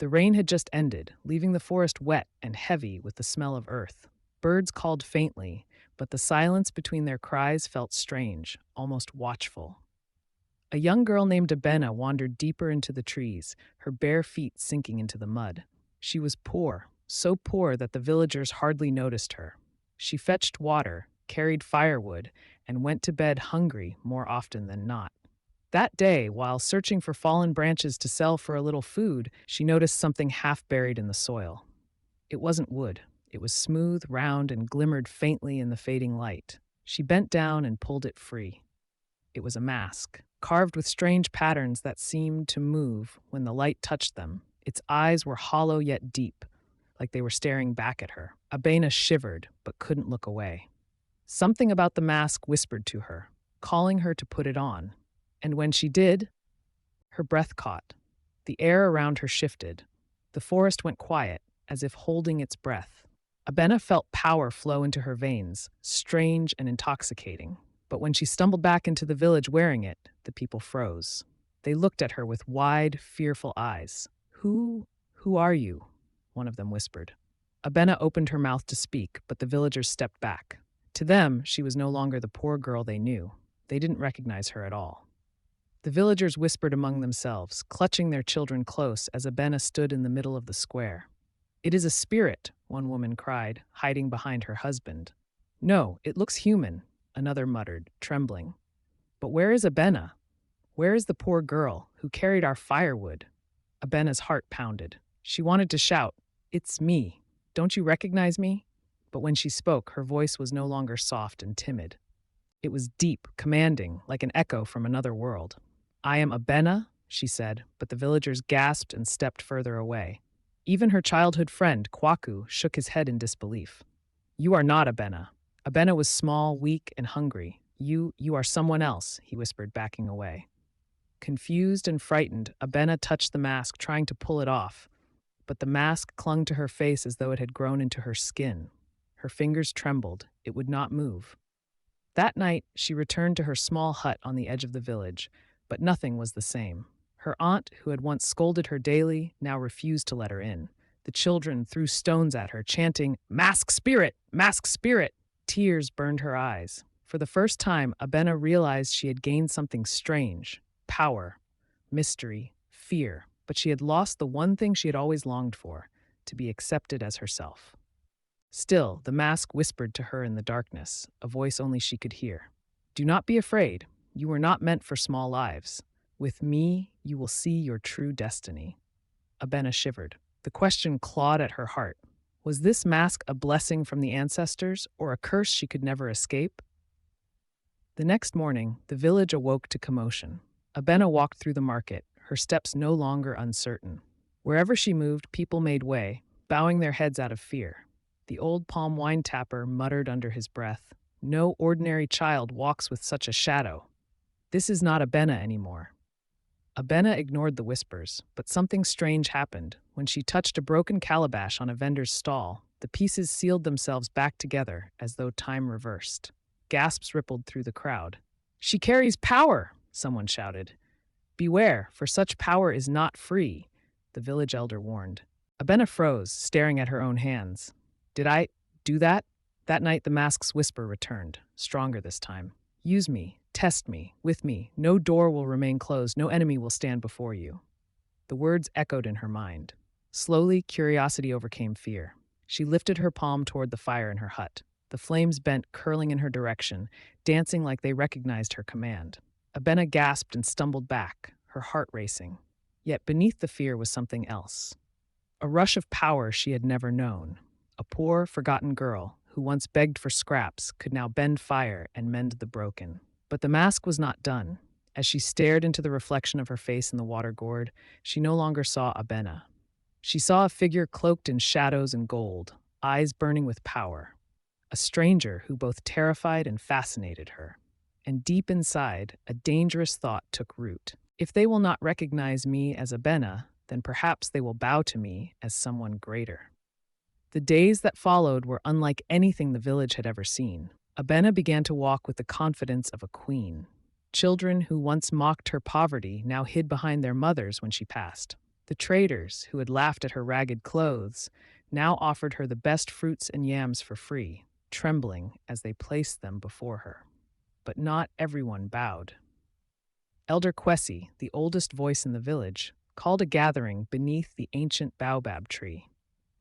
The rain had just ended, leaving the forest wet and heavy with the smell of earth. Birds called faintly, but the silence between their cries felt strange, almost watchful. A young girl named Abena wandered deeper into the trees, her bare feet sinking into the mud. She was poor, so poor that the villagers hardly noticed her. She fetched water, carried firewood, and went to bed hungry more often than not. That day, while searching for fallen branches to sell for a little food, she noticed something half buried in the soil. It wasn't wood. It was smooth, round, and glimmered faintly in the fading light. She bent down and pulled it free. It was a mask, carved with strange patterns that seemed to move when the light touched them. Its eyes were hollow yet deep, like they were staring back at her. Abena shivered, but couldn't look away. Something about the mask whispered to her, calling her to put it on. And when she did, her breath caught. The air around her shifted. The forest went quiet, as if holding its breath. Abena felt power flow into her veins, strange and intoxicating. But when she stumbled back into the village wearing it, the people froze. They looked at her with wide, fearful eyes. Who are you?" one of them whispered. Abena opened her mouth to speak, but the villagers stepped back. To them, she was no longer the poor girl they knew. They didn't recognize her at all. The villagers whispered among themselves, clutching their children close as Abena stood in the middle of the square. "It is a spirit," one woman cried, hiding behind her husband. "No, it looks human," another muttered, trembling. "But where is Abena? Where is the poor girl who carried our firewood?" Abena's heart pounded. She wanted to shout, "It's me. Don't you recognize me?" But when she spoke, her voice was no longer soft and timid. It was deep, commanding, like an echo from another world. "I am Abena," she said, but the villagers gasped and stepped further away. Even her childhood friend, Kwaku, shook his head in disbelief. "You are not Abena." Abena was small, weak, and hungry. You are someone else," he whispered, backing away. Confused and frightened, Abena touched the mask, trying to pull it off, but the mask clung to her face as though it had grown into her skin. Her fingers trembled. It would not move. That night, she returned to her small hut on the edge of the village, but nothing was the same. Her aunt, who had once scolded her daily, now refused to let her in. The children threw stones at her, chanting, "Mask spirit! Mask spirit!" Tears burned her eyes. For the first time, Abena realized she had gained something strange: power, mystery, fear. But she had lost the one thing she had always longed for: to be accepted as herself. Still, the mask whispered to her in the darkness, a voice only she could hear. "Do not be afraid. You were not meant for small lives. With me, you will see your true destiny." Abena shivered. The question clawed at her heart. Was this mask a blessing from the ancestors, or a curse she could never escape? The next morning, the village awoke to commotion. Abena walked through the market, her steps no longer uncertain. Wherever she moved, people made way, bowing their heads out of fear. The old palm wine tapper muttered under his breath, "No ordinary child walks with such a shadow. This is not Abena anymore." Abena ignored the whispers, but something strange happened. When she touched a broken calabash on a vendor's stall, the pieces sealed themselves back together as though time reversed. Gasps rippled through the crowd. "She carries power!" someone shouted. "Beware, for such power is not free," the village elder warned. Abena froze, staring at her own hands. "Did I do that?" That night the mask's whisper returned, stronger this time. "Use me, test me, with me. No door will remain closed, no enemy will stand before you." The words echoed in her mind. Slowly, curiosity overcame fear. She lifted her palm toward the fire in her hut. The flames bent, curling in her direction, dancing like they recognized her command. Abena gasped and stumbled back, her heart racing. Yet beneath the fear was something else. A rush of power she had never known. A poor, forgotten girl, who once begged for scraps, could now bend fire and mend the broken. But the mask was not done. As she stared into the reflection of her face in the water gourd, she no longer saw Abena. She saw a figure cloaked in shadows and gold, eyes burning with power. A stranger who both terrified and fascinated her. And deep inside, a dangerous thought took root. If they will not recognize me as Abena, then perhaps they will bow to me as someone greater. The days that followed were unlike anything the village had ever seen. Abena began to walk with the confidence of a queen. Children who once mocked her poverty now hid behind their mothers when she passed. The traders, who had laughed at her ragged clothes, now offered her the best fruits and yams for free, trembling as they placed them before her. But not everyone bowed. Elder Kwesi, the oldest voice in the village, called a gathering beneath the ancient baobab tree.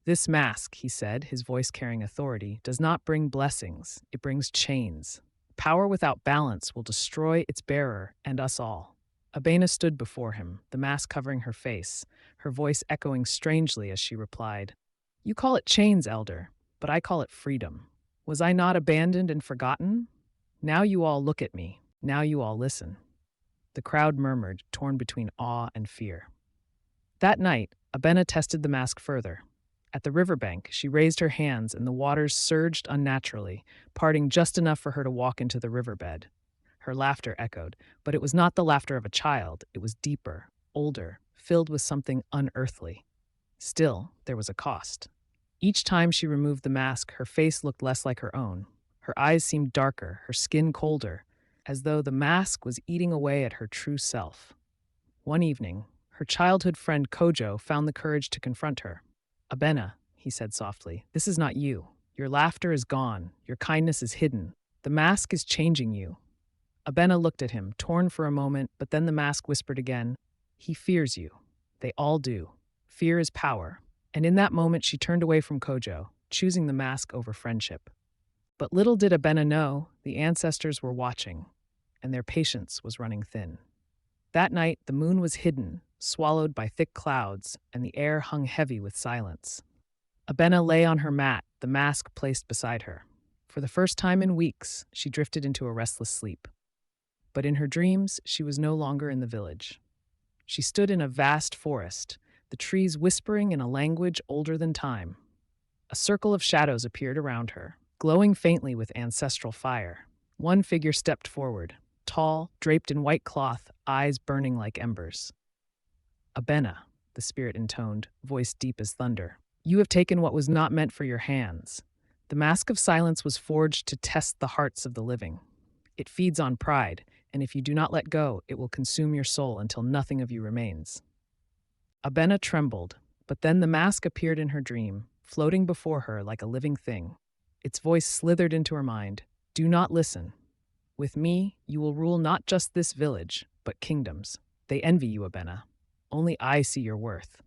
"This mask," he said, his voice carrying authority, "does not bring blessings, it brings chains. Power without balance will destroy its bearer and us all." Abena stood before him, the mask covering her face, her voice echoing strangely as she replied, "You call it chains, Elder, but I call it freedom. Was I not abandoned and forgotten? Now you all look at me, now you all listen." The crowd murmured, torn between awe and fear. That night, Abena tested the mask further. At the riverbank, she raised her hands and the waters surged unnaturally, parting just enough for her to walk into the riverbed. Her laughter echoed, but it was not the laughter of a child. It was deeper, older, filled with something unearthly. Still, there was a cost. Each time she removed the mask, her face looked less like her own. Her eyes seemed darker, her skin colder, as though the mask was eating away at her true self. One evening, her childhood friend Kojo found the courage to confront her. "Abena," he said softly, "this is not you. Your laughter is gone. Your kindness is hidden. The mask is changing you." Abena looked at him, torn for a moment, but then the mask whispered again, "He fears you. They all do. Fear is power." And in that moment she turned away from Kojo, choosing the mask over friendship. But little did Abena know, the ancestors were watching, and their patience was running thin. That night the moon was hidden, swallowed by thick clouds, and the air hung heavy with silence. Abena lay on her mat, the mask placed beside her. For the first time in weeks, she drifted into a restless sleep. But in her dreams, she was no longer in the village. She stood in a vast forest, the trees whispering in a language older than time. A circle of shadows appeared around her, glowing faintly with ancestral fire. One figure stepped forward, tall, draped in white cloth, eyes burning like embers. "Abena," the spirit intoned, voice deep as thunder, "you have taken what was not meant for your hands." The mask of silence was forged to test the hearts of the living. It feeds on pride, and if you do not let go, it will consume your soul until nothing of you remains. Abena trembled, but then the mask appeared in her dream, floating before her like a living thing. Its voice slithered into her mind. "Do not listen. With me, you will rule not just this village, but kingdoms. They envy you, Abena. Only I see your worth."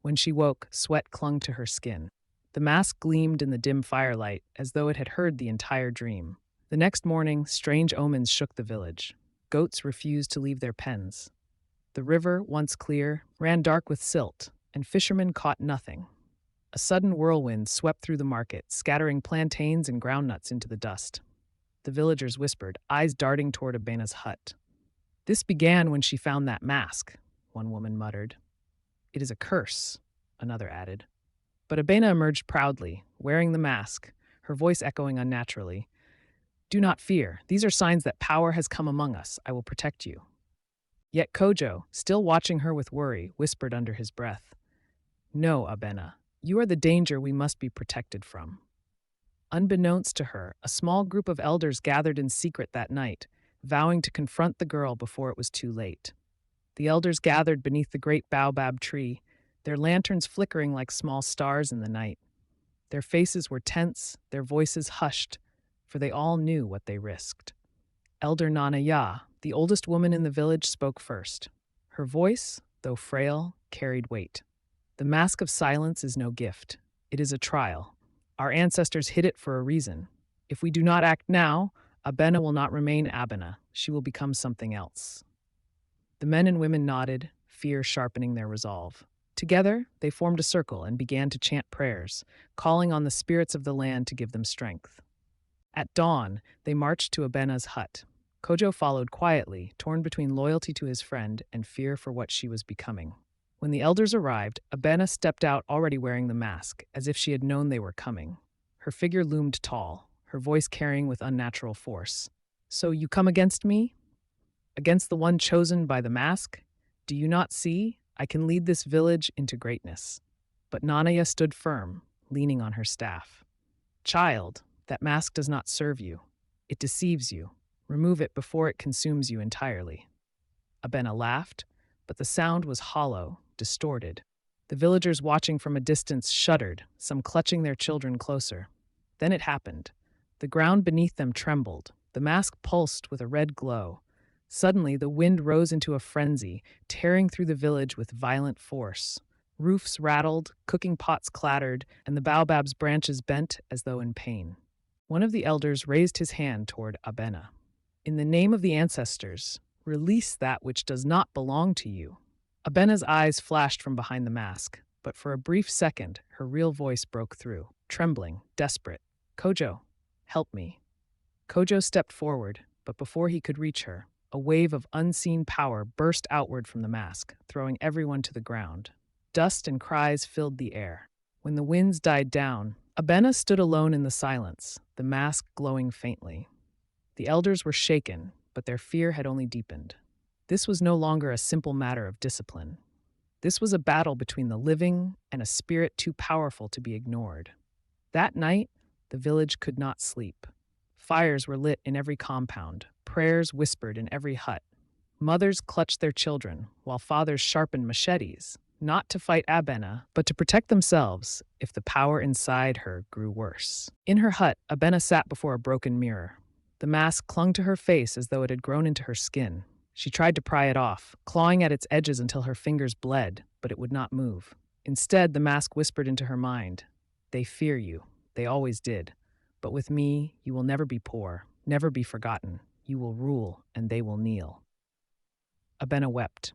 When she woke, sweat clung to her skin. The mask gleamed in the dim firelight, as though it had heard the entire dream. The next morning, strange omens shook the village. Goats refused to leave their pens. The river, once clear, ran dark with silt, and fishermen caught nothing. A sudden whirlwind swept through the market, scattering plantains and groundnuts into the dust. The villagers whispered, eyes darting toward Abena's hut. "This began when she found that mask," one woman muttered. "It is a curse," another added. But Abena emerged proudly, wearing the mask, her voice echoing unnaturally. "Do not fear. These are signs that power has come among us. I will protect you." Yet Kojo, still watching her with worry, whispered under his breath, "No, Abena, you are the danger we must be protected from." Unbeknownst to her, a small group of elders gathered in secret that night, vowing to confront the girl before it was too late. The elders gathered beneath the great baobab tree, their lanterns flickering like small stars in the night. Their faces were tense, their voices hushed, for they all knew what they risked. Elder Nana Ya, the oldest woman in the village, spoke first. Her voice, though frail, carried weight. "The mask of silence is no gift. It is a trial. Our ancestors hid it for a reason. If we do not act now, Abena will not remain Abena. She will become something else." The men and women nodded, fear sharpening their resolve. Together, they formed a circle and began to chant prayers, calling on the spirits of the land to give them strength. At dawn, they marched to Abena's hut. Kojo followed quietly, torn between loyalty to his friend and fear for what she was becoming. When the elders arrived, Abena stepped out already wearing the mask, as if she had known they were coming. Her figure loomed tall, her voice carrying with unnatural force. "So you come against me? Against the one chosen by the mask? Do you not see? I can lead this village into greatness." But Nanaya stood firm, leaning on her staff. "Child, that mask does not serve you. It deceives you. Remove it before it consumes you entirely." Abena laughed, but the sound was hollow, distorted. The villagers watching from a distance shuddered, some clutching their children closer. Then it happened. The ground beneath them trembled. The mask pulsed with a red glow. Suddenly, the wind rose into a frenzy, tearing through the village with violent force. Roofs rattled, cooking pots clattered, and the baobab's branches bent as though in pain. One of the elders raised his hand toward Abena. In the name of the ancestors, release that which does not belong to you. Abena's eyes flashed from behind the mask, but for a brief second, her real voice broke through, trembling, desperate. Kojo, help me. Kojo stepped forward, but before he could reach her, a wave of unseen power burst outward from the mask, throwing everyone to the ground. Dust and cries filled the air. When the winds died down, Abena stood alone in the silence, the mask glowing faintly. The elders were shaken, but their fear had only deepened. This was no longer a simple matter of discipline. This was a battle between the living and a spirit too powerful to be ignored. That night, the village could not sleep. Fires were lit in every compound, prayers whispered in every hut. Mothers clutched their children, while fathers sharpened machetes, not to fight Abena, but to protect themselves if the power inside her grew worse. In her hut, Abena sat before a broken mirror. The mask clung to her face as though it had grown into her skin. She tried to pry it off, clawing at its edges until her fingers bled, but it would not move. Instead, the mask whispered into her mind, "They fear you. They always did. But with me, you will never be poor, never be forgotten. You will rule, and they will kneel." Abena wept.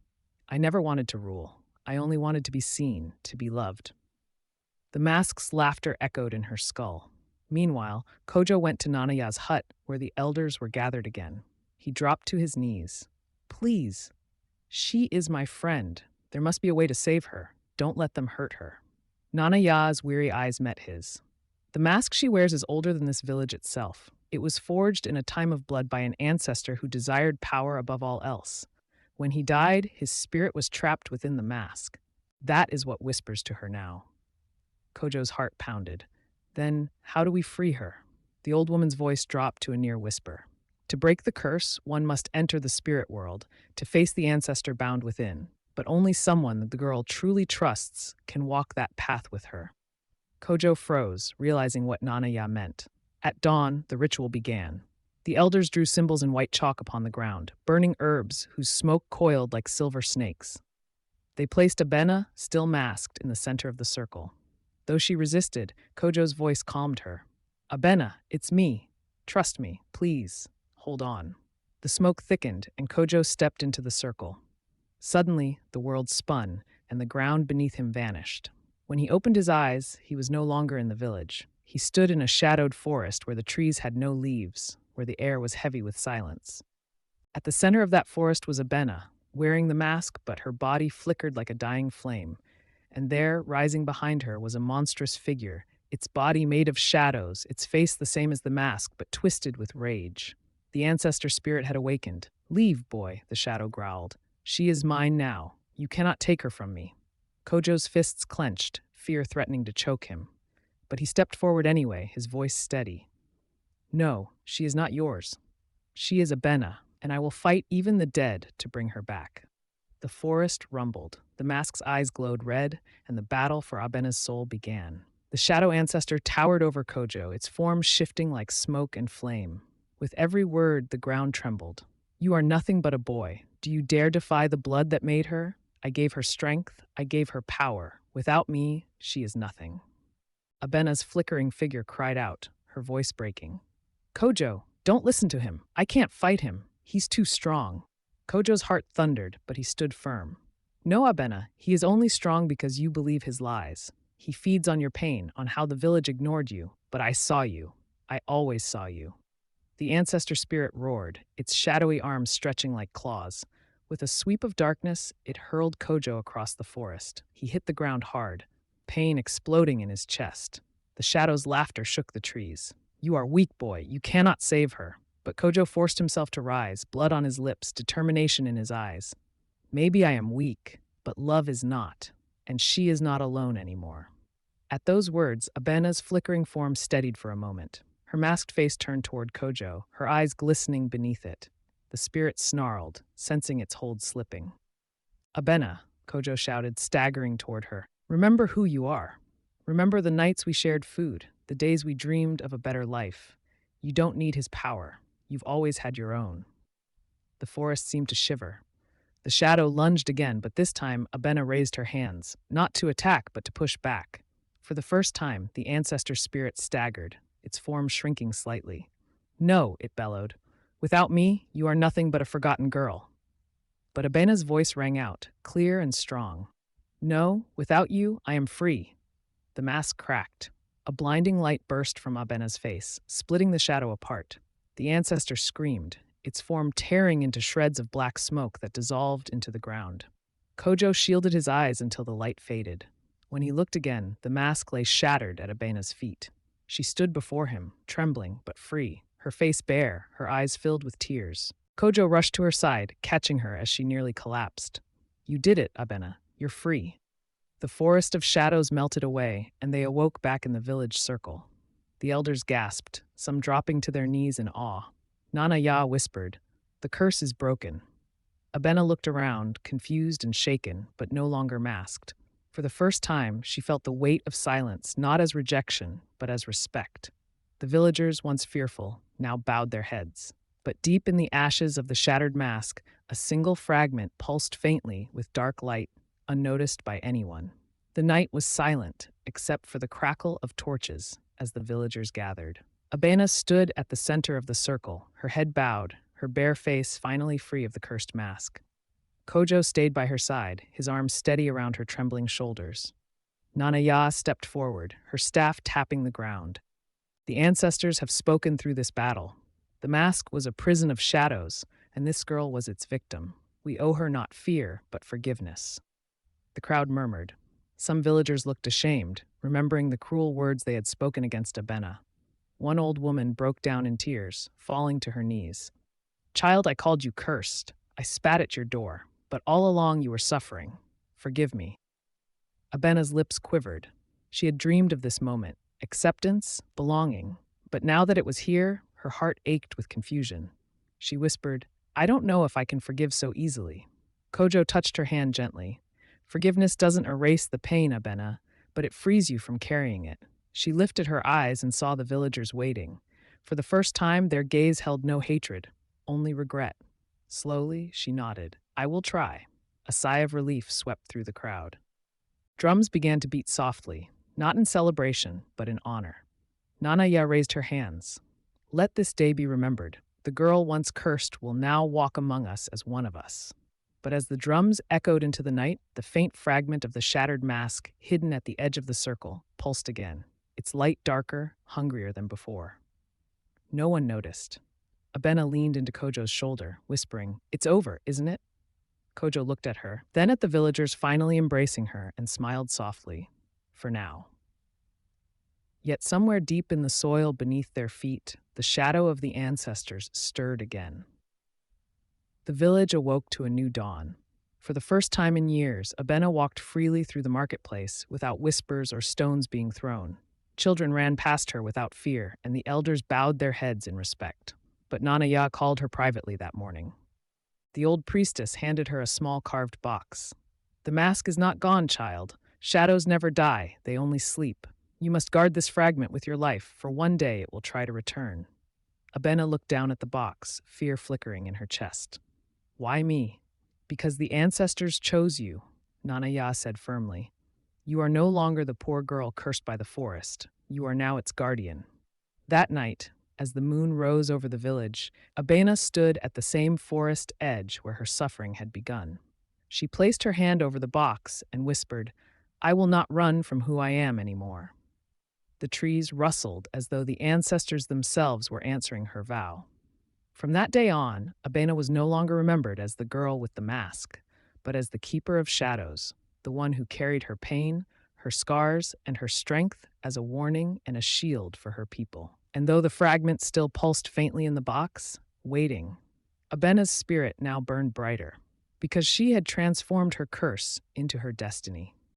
"I never wanted to rule. I only wanted to be seen, to be loved." The mask's laughter echoed in her skull. Meanwhile, Kojo went to Nanaya's hut, where the elders were gathered again. He dropped to his knees. "Please, she is my friend. There must be a way to save her. Don't let them hurt her." Nanaya's weary eyes met his. "The mask she wears is older than this village itself. It was forged in a time of blood by an ancestor who desired power above all else. When he died, his spirit was trapped within the mask. That is what whispers to her now." Kojo's heart pounded. "Then, how do we free her?" The old woman's voice dropped to a near whisper. "To break the curse, one must enter the spirit world, to face the ancestor bound within. But only someone that the girl truly trusts can walk that path with her." Kojo froze, realizing what Nanaya meant. At dawn, the ritual began. The elders drew symbols in white chalk upon the ground, burning herbs whose smoke coiled like silver snakes. They placed Abena, still masked, in the center of the circle. Though she resisted, Kojo's voice calmed her. "Abena, it's me. Trust me, please. Hold on." The smoke thickened, and Kojo stepped into the circle. Suddenly, the world spun, and the ground beneath him vanished. When he opened his eyes, he was no longer in the village. He stood in a shadowed forest where the trees had no leaves, where the air was heavy with silence. At the center of that forest was Abena, wearing the mask, but her body flickered like a dying flame. And there, rising behind her, was a monstrous figure, its body made of shadows, its face the same as the mask, but twisted with rage. The ancestor spirit had awakened. "Leave, boy," the shadow growled. "She is mine now. You cannot take her from me." Kojo's fists clenched, fear threatening to choke him. But he stepped forward anyway, his voice steady. "No, she is not yours. She is Abena, and I will fight even the dead to bring her back." The forest rumbled. The mask's eyes glowed red, and the battle for Abena's soul began. The shadow ancestor towered over Kojo, its form shifting like smoke and flame. With every word, the ground trembled. "You are nothing but a boy. Do you dare defy the blood that made her? I gave her strength. I gave her power. Without me, she is nothing." Abena's flickering figure cried out, her voice breaking. "Kojo, don't listen to him. I can't fight him. He's too strong." Kojo's heart thundered, but he stood firm. "No, Abena, he is only strong because you believe his lies. He feeds on your pain, on how the village ignored you. But I saw you. I always saw you." The ancestor spirit roared, its shadowy arms stretching like claws. With a sweep of darkness, it hurled Kojo across the forest. He hit the ground hard, pain exploding in his chest. The shadow's laughter shook the trees. "You are weak, boy. You cannot save her." But Kojo forced himself to rise, blood on his lips, determination in his eyes. "Maybe I am weak, but love is not, and she is not alone anymore." At those words, Abena's flickering form steadied for a moment. Her masked face turned toward Kojo, her eyes glistening beneath it. The spirit snarled, sensing its hold slipping. "Abena," Kojo shouted, staggering toward her. Remember who you are. Remember the nights we shared food, the days we dreamed of a better life. You don't need his power. You've always had your own. The forest seemed to shiver. The shadow lunged again, but this time Abena raised her hands, not to attack but to push back. For the first time, the ancestor spirit staggered, its form shrinking slightly. No, it bellowed. Without me, you are nothing but a forgotten girl. But Abena's voice rang out, clear and strong. No, without you, I am free. The mask cracked. A blinding light burst from Abena's face, splitting the shadow apart. The ancestor screamed, its form tearing into shreds of black smoke that dissolved into the ground. Kojo shielded his eyes until the light faded. When he looked again, the mask lay shattered at Abena's feet. She stood before him, trembling but free, her face bare, her eyes filled with tears. Kojo rushed to her side, catching her as she nearly collapsed. You did it, Abena. You're free. The forest of shadows melted away, and they awoke back in the village circle. The elders gasped, some dropping to their knees in awe. Nana Ya whispered, "The curse is broken." Abena looked around, confused and shaken, but no longer masked. For the first time, she felt the weight of silence, not as rejection, but as respect. The villagers, once fearful, now bowed their heads. But deep in the ashes of the shattered mask, a single fragment pulsed faintly with dark light, unnoticed by anyone. The night was silent, except for the crackle of torches as the villagers gathered. Abena stood at the center of the circle, her head bowed, her bare face finally free of the cursed mask. Kojo stayed by her side, his arms steady around her trembling shoulders. Nana Ya stepped forward, her staff tapping the ground. The ancestors have spoken through this battle. The mask was a prison of shadows, and this girl was its victim. We owe her not fear, but forgiveness. The crowd murmured. Some villagers looked ashamed, remembering the cruel words they had spoken against Abena. One old woman broke down in tears, falling to her knees. Child, I called you cursed. I spat at your door, but all along you were suffering. Forgive me. Abena's lips quivered. She had dreamed of this moment, acceptance, belonging. But now that it was here, her heart ached with confusion. She whispered, I don't know if I can forgive so easily. Kojo touched her hand gently. Forgiveness doesn't erase the pain, Abena, but it frees you from carrying it. She lifted her eyes and saw the villagers waiting. For the first time, their gaze held no hatred, only regret. Slowly, she nodded. I will try. A sigh of relief swept through the crowd. Drums began to beat softly, not in celebration, but in honor. Nana Ya raised her hands. Let this day be remembered. The girl once cursed will now walk among us as one of us. But as the drums echoed into the night, the faint fragment of the shattered mask, hidden at the edge of the circle, pulsed again, its light darker, hungrier than before. No one noticed. Abena leaned into Kojo's shoulder, whispering, It's over, isn't it? Kojo looked at her, then at the villagers finally embracing her, and smiled softly. For now. Yet somewhere deep in the soil beneath their feet, the shadow of the ancestors stirred again. The village awoke to a new dawn. For the first time in years, Abena walked freely through the marketplace without whispers or stones being thrown. Children ran past her without fear, and the elders bowed their heads in respect. But Nana Ya called her privately that morning. The old priestess handed her a small carved box. The mask is not gone, child. Shadows never die, they only sleep. You must guard this fragment with your life, for one day it will try to return. Abena looked down at the box, fear flickering in her chest. Why me? Because the ancestors chose you, Nana Ya said firmly. You are no longer the poor girl cursed by the forest. You are now its guardian. That night, as the moon rose over the village, Abena stood at the same forest edge where her suffering had begun. She placed her hand over the box and whispered, I will not run from who I am anymore. The trees rustled as though the ancestors themselves were answering her vow. From that day on, Abena was no longer remembered as the girl with the mask, but as the keeper of shadows, the one who carried her pain, her scars, and her strength as a warning and a shield for her people. And though the fragment still pulsed faintly in the box, waiting, Abena's spirit now burned brighter, because she had transformed her curse into her destiny.